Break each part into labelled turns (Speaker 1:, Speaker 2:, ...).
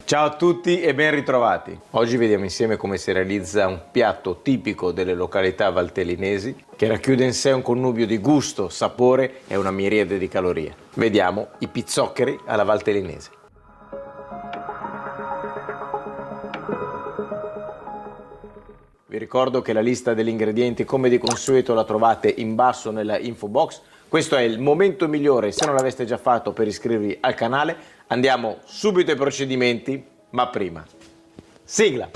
Speaker 1: Ciao a tutti e ben ritrovati. Oggi vediamo insieme come si realizza un piatto tipico delle località valtellinesi che racchiude in sé un connubio di gusto, sapore e una miriade di calorie. Vediamo i pizzoccheri alla valtellinese. Vi ricordo che la lista degli ingredienti come di consueto la trovate in basso nella info box. Questo è il momento migliore, se non l'aveste già fatto, per iscrivervi al canale. Andiamo subito ai procedimenti, ma prima, sigla!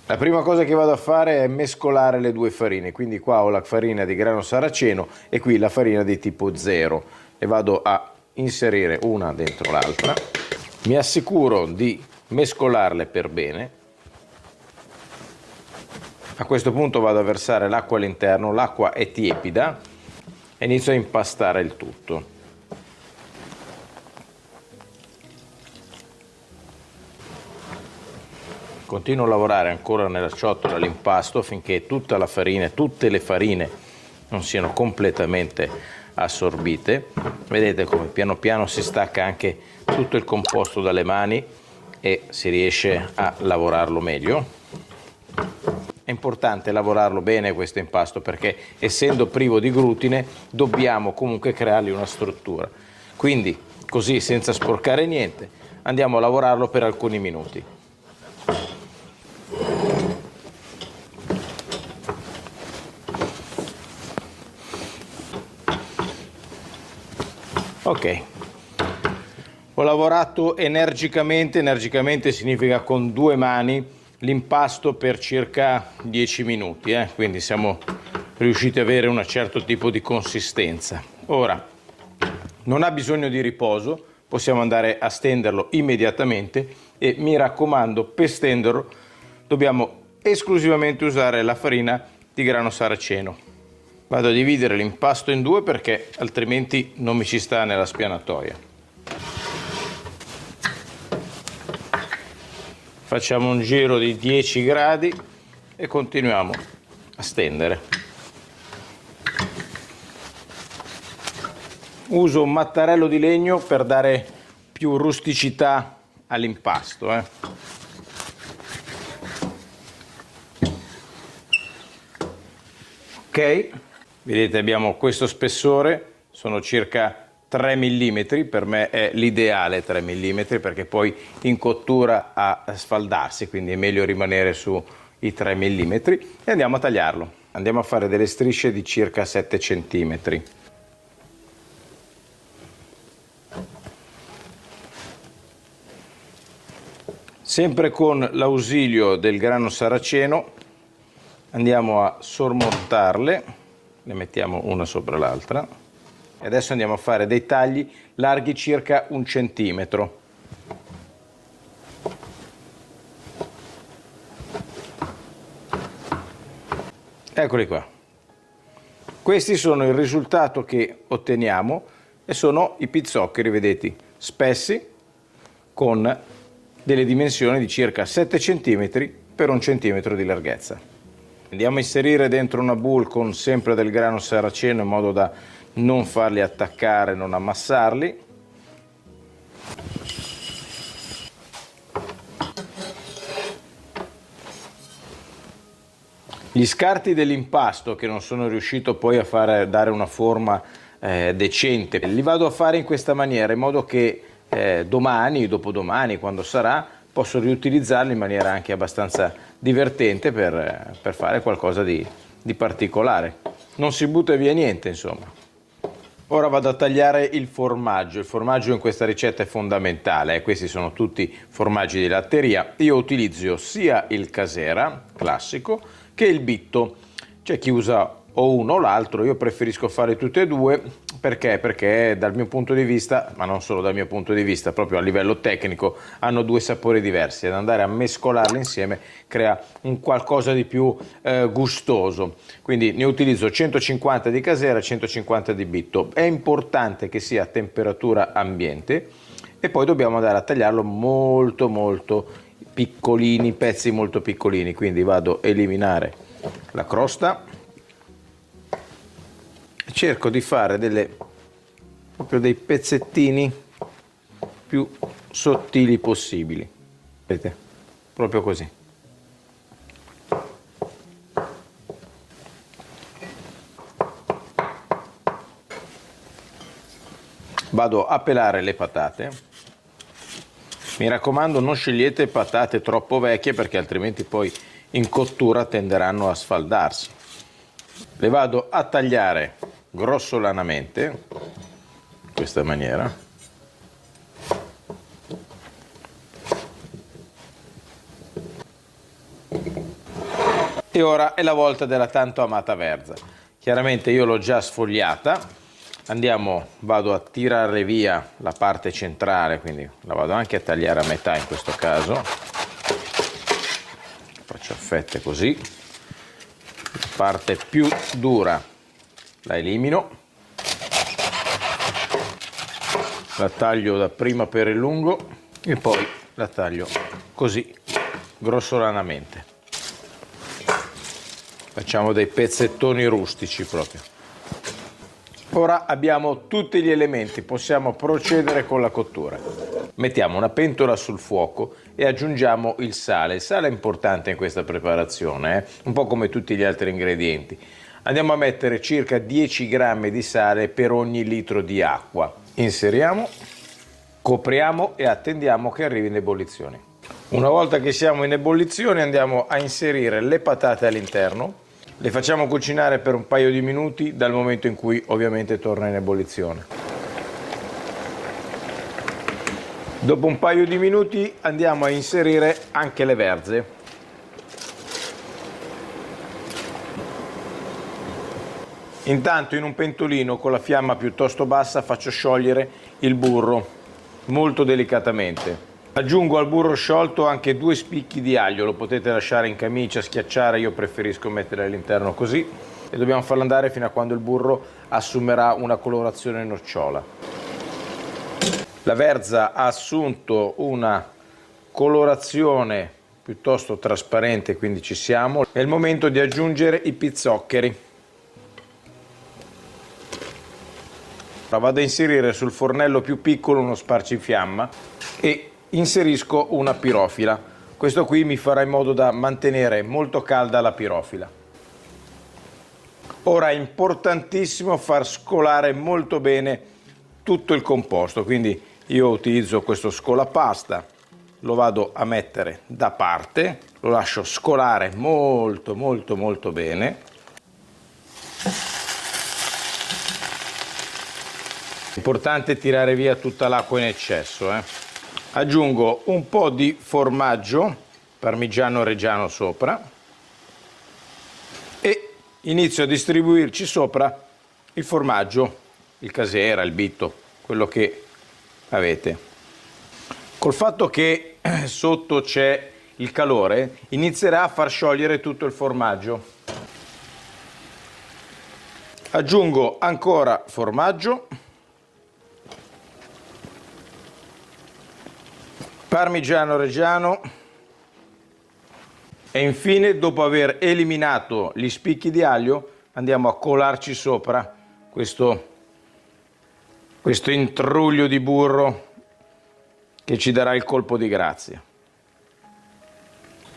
Speaker 1: La prima cosa che vado a fare è mescolare le due farine, quindi qua ho la farina di grano saraceno e qui la farina di tipo 0 e vado a inserire una dentro l'altra. Mi assicuro di mescolarle per bene. A questo punto vado a versare l'acqua all'interno, l'acqua è tiepida e inizio a impastare il tutto. Continuo a lavorare ancora nella ciotola l'impasto finché tutte le farine non siano completamente assorbite. Vedete come piano piano si stacca anche tutto il composto dalle mani e si riesce a lavorarlo meglio. È importante lavorarlo bene questo impasto perché essendo privo di glutine dobbiamo comunque creargli una struttura. Quindi così senza sporcare niente andiamo a lavorarlo per alcuni minuti. Ok, ho lavorato energicamente significa con due mani l'impasto per circa 10 minuti, quindi siamo riusciti ad avere un certo tipo di consistenza. Ora, non ha bisogno di riposo, possiamo andare a stenderlo immediatamente e mi raccomando, per stenderlo dobbiamo esclusivamente usare la farina di grano saraceno. Vado a dividere l'impasto in due perché altrimenti non mi ci sta nella spianatoia. Facciamo un giro di 10 gradi e continuiamo a stendere. Uso un mattarello di legno per dare più rusticità all'impasto. Ok, vedete abbiamo questo spessore, sono circa 3 mm, per me è l'ideale 3 mm perché poi in cottura a sfaldarsi, quindi è meglio rimanere sui 3 mm e andiamo a tagliarlo. Andiamo a fare delle strisce di circa 7 cm. Sempre con l'ausilio del grano saraceno andiamo a sormontarle, le mettiamo una sopra l'altra. E adesso andiamo a fare dei tagli larghi circa 1 centimetro. Eccoli qua. Questi sono il risultato che otteniamo e sono i pizzoccheri, vedete, spessi con delle dimensioni di circa 7 cm per 1 centimetro di larghezza. Andiamo a inserire dentro una boule con sempre del grano saraceno in modo da non farli attaccare, non ammassarli. Gli scarti dell'impasto che non sono riuscito poi a dare una forma decente, li vado a fare in questa maniera in modo che domani, dopodomani, quando sarà, posso riutilizzarli in maniera anche abbastanza divertente per fare qualcosa di particolare. Non si butta via niente, insomma. Ora vado a tagliare il formaggio in questa ricetta è fondamentale, questi sono tutti formaggi di latteria, io utilizzo sia il casera classico che il bitto, c'è chi usa o uno o l'altro, io preferisco fare tutte e due perché dal mio punto di vista, ma non solo dal mio punto di vista, proprio a livello tecnico, hanno due sapori diversi ed andare a mescolarli insieme crea un qualcosa di più gustoso. Quindi ne utilizzo 150 di casera e 150 di bitto. È importante che sia a temperatura ambiente e poi dobbiamo andare a tagliarlo molto piccolini, pezzi molto piccolini, quindi vado a eliminare la crosta cerco di fare proprio dei pezzettini più sottili possibili, vedete? Proprio così. Vado a pelare le patate. Mi raccomando, non scegliete patate troppo vecchie perché altrimenti poi in cottura tenderanno a sfaldarsi. Le vado a tagliare grossolanamente, in questa maniera. E ora è la volta della tanto amata verza. Chiaramente io l'ho già sfogliata. Vado a tirare via la parte centrale, quindi la vado anche a tagliare a metà in questo caso. Faccio a fette così. La parte più dura la elimino. La taglio dapprima per il lungo e poi la taglio così, grossolanamente. Facciamo dei pezzettoni rustici proprio. Ora abbiamo tutti gli elementi, possiamo procedere con la cottura. Mettiamo una pentola sul fuoco e aggiungiamo il sale. Il sale è importante in questa preparazione, un po' come tutti gli altri ingredienti. Andiamo a mettere circa 10 grammi di sale per ogni litro di acqua. Inseriamo, copriamo e attendiamo che arrivi in ebollizione. Una volta che siamo in ebollizione andiamo a inserire le patate all'interno. Le facciamo cucinare per un paio di minuti dal momento in cui ovviamente torna in ebollizione. Dopo un paio di minuti andiamo a inserire anche le verze. Intanto in un pentolino con la fiamma piuttosto bassa faccio sciogliere il burro molto delicatamente. Aggiungo al burro sciolto anche 2 spicchi di aglio, lo potete lasciare in camicia, schiacciare, io preferisco mettere all'interno così, e dobbiamo farlo andare fino a quando il burro assumerà una colorazione nocciola. La verza ha assunto una colorazione piuttosto trasparente, quindi ci siamo. È il momento di aggiungere i pizzoccheri. Vado a inserire sul fornello più piccolo uno sparcifiamma e inserisco una pirofila. Questo qui mi farà in modo da mantenere molto calda la pirofila. Ora è importantissimo far scolare molto bene tutto il composto, quindi io utilizzo questo scolapasta, lo vado a mettere da parte, lo lascio scolare molto bene. Importante tirare via tutta l'acqua in eccesso. Aggiungo un po' di formaggio parmigiano reggiano sopra e inizio a distribuirci sopra il formaggio, il casera, il bitto, quello che avete. Col fatto che sotto c'è il calore, inizierà a far sciogliere tutto il formaggio. Aggiungo ancora formaggio, parmigiano reggiano e infine, dopo aver eliminato gli spicchi di aglio, andiamo a colarci sopra questo intruglio di burro che ci darà il colpo di grazia.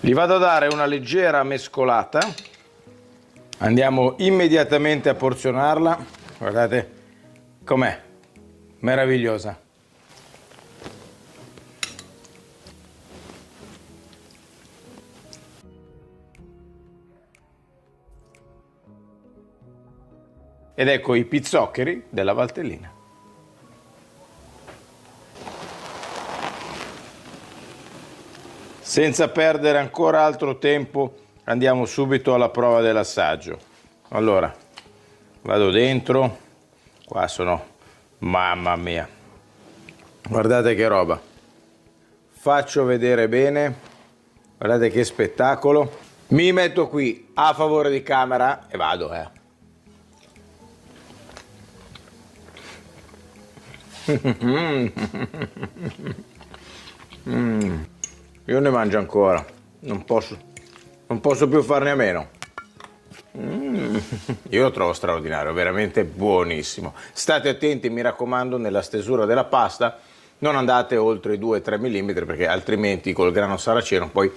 Speaker 1: Gli vado a dare una leggera mescolata. Andiamo immediatamente a porzionarla. Guardate com'è, meravigliosa. Ed ecco i pizzoccheri della Valtellina. Senza perdere ancora altro tempo, andiamo subito alla prova dell'assaggio. Allora, vado dentro. Qua sono, mamma mia, guardate che roba. Faccio vedere bene, guardate che spettacolo. Mi metto qui a favore di camera e vado, Io ne mangio ancora, non posso più farne a meno. Io lo trovo straordinario, veramente buonissimo. State attenti, mi raccomando, nella stesura della pasta, non andate oltre i 2-3 mm perché altrimenti col grano saraceno poi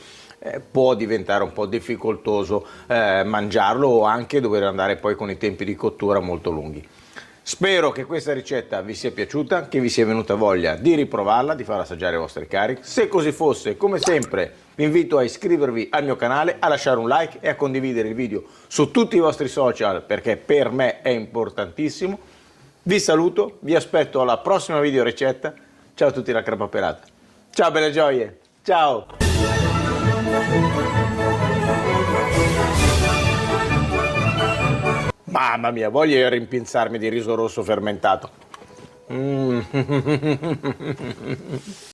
Speaker 1: può diventare un po' difficoltoso mangiarlo o anche dover andare poi con i tempi di cottura molto lunghi. Spero che questa ricetta vi sia piaciuta, che vi sia venuta voglia di riprovarla, di far assaggiare ai vostri cari. Se così fosse, come sempre, vi invito a iscrivervi al mio canale, a lasciare un like e a condividere il video su tutti i vostri social perché per me è importantissimo. Vi saluto, vi aspetto alla prossima video ricetta. Ciao a tutti da Crepa Pelata. Ciao belle gioie, ciao! Mamma mia, voglio rimpinzarmi di riso rosso fermentato.